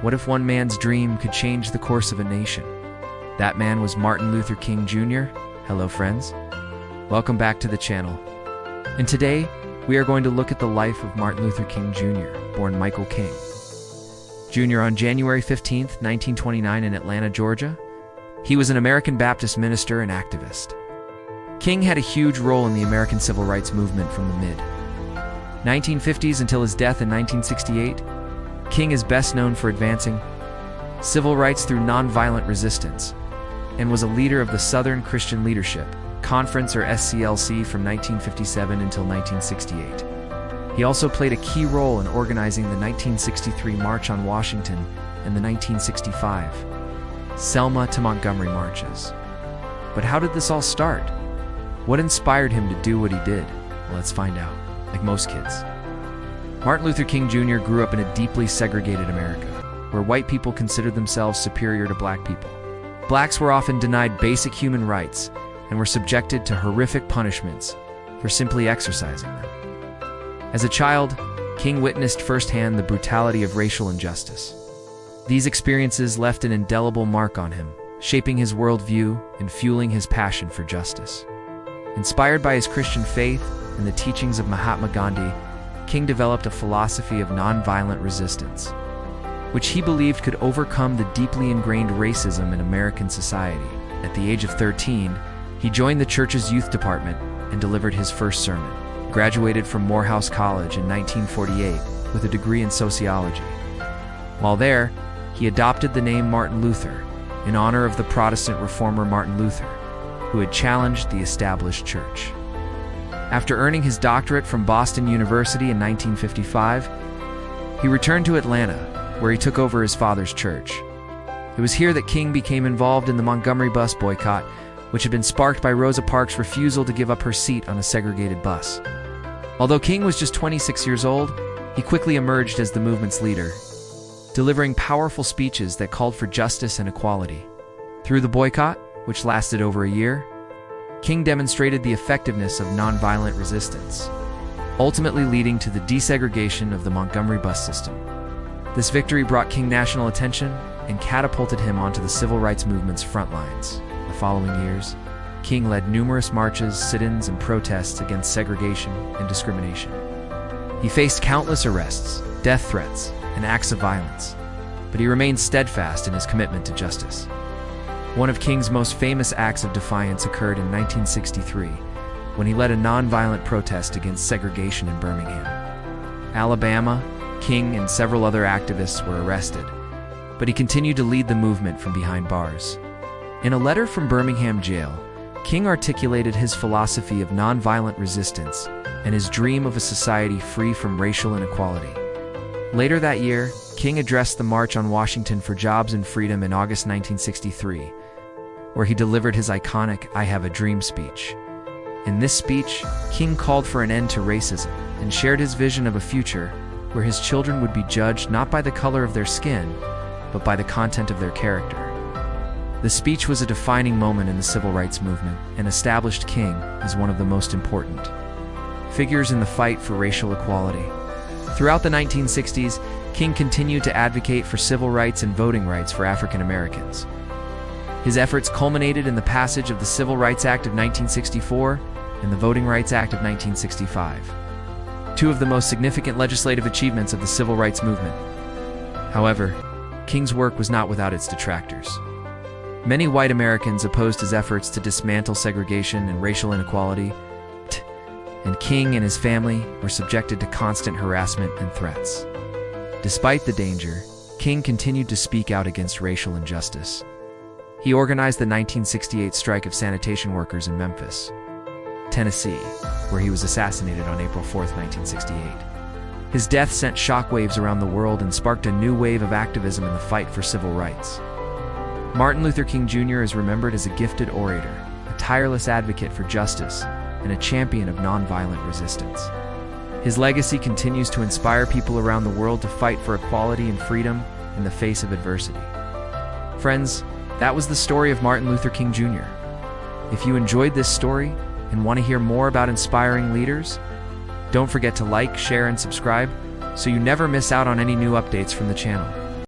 What if one man's dream could change the course of a nation? That man was Martin Luther King Jr. Hello friends, welcome back to the channel. And today, we are going to look at the life of Martin Luther King Jr., born Michael King Jr. on January 15, 1929 in Atlanta, Georgia. He was an American Baptist minister and activist. King had a huge role in the American Civil Rights Movement from the mid-1950s until his death in 1968. King is best known for advancing civil rights through nonviolent resistance and was a leader of the Southern Christian Leadership Conference, or SCLC, from 1957 until 1968. He also played a key role in organizing the 1963 March on Washington and the 1965 Selma to Montgomery marches. But how did this all start? What inspired him to do what he did? Well, let's find out. Like most kids, Martin Luther King Jr. grew up in a deeply segregated America, where white people considered themselves superior to black people. Blacks were often denied basic human rights and were subjected to horrific punishments for simply exercising them. As a child, King witnessed firsthand the brutality of racial injustice. These experiences left an indelible mark on him, shaping his worldview and fueling his passion for justice. Inspired by his Christian faith and the teachings of Mahatma Gandhi, King developed a philosophy of nonviolent resistance, which he believed could overcome the deeply ingrained racism in American society. At the age of 13, he joined the church's youth department and delivered his first sermon. He graduated from Morehouse College in 1948 with a degree in sociology. While there, he adopted the name Martin Luther in honor of the Protestant reformer Martin Luther, who had challenged the established church. After earning his doctorate from Boston University in 1955, he returned to Atlanta, where he took over his father's church. It was here that King became involved in the Montgomery Bus Boycott, which had been sparked by Rosa Parks' refusal to give up her seat on a segregated bus. Although King was just 26 years old, he quickly emerged as the movement's leader, delivering powerful speeches that called for justice and equality. Through the boycott, which lasted over a year, King demonstrated the effectiveness of nonviolent resistance, ultimately leading to the desegregation of the Montgomery bus system. This victory brought King national attention and catapulted him onto the civil rights movement's front lines. The following years, King led numerous marches, sit-ins, and protests against segregation and discrimination. He faced countless arrests, death threats, and acts of violence, but he remained steadfast in his commitment to justice. One of King's most famous acts of defiance occurred in 1963, when he led a nonviolent protest against segregation in Birmingham, Alabama. King and several other activists were arrested, but he continued to lead the movement from behind bars. In a letter from Birmingham jail, King articulated his philosophy of nonviolent resistance and his dream of a society free from racial inequality. Later that year, King addressed the March on Washington for Jobs and Freedom in August 1963, where he delivered his iconic "I Have a Dream" speech. In this speech, King called for an end to racism and shared his vision of a future where his children would be judged not by the color of their skin, but by the content of their character. The speech was a defining moment in the civil rights movement and established King as one of the most important figures in the fight for racial equality. Throughout the 1960s, King continued to advocate for civil rights and voting rights for African Americans. His efforts culminated in the passage of the Civil Rights Act of 1964 and the Voting Rights Act of 1965, two of the most significant legislative achievements of the civil rights movement. However, King's work was not without its detractors. Many white Americans opposed his efforts to dismantle segregation and racial inequality, and King and his family were subjected to constant harassment and threats. Despite the danger, King continued to speak out against racial injustice. He organized the 1968 strike of sanitation workers in Memphis, Tennessee, where he was assassinated on April 4, 1968. His death sent shockwaves around the world and sparked a new wave of activism in the fight for civil rights. Martin Luther King Jr. is remembered as a gifted orator, a tireless advocate for justice, and a champion of nonviolent resistance. His legacy continues to inspire people around the world to fight for equality and freedom in the face of adversity. Friends, that was the story of Martin Luther King Jr. If you enjoyed this story and want to hear more about inspiring leaders, don't forget to like, share, and subscribe so you never miss out on any new updates from the channel.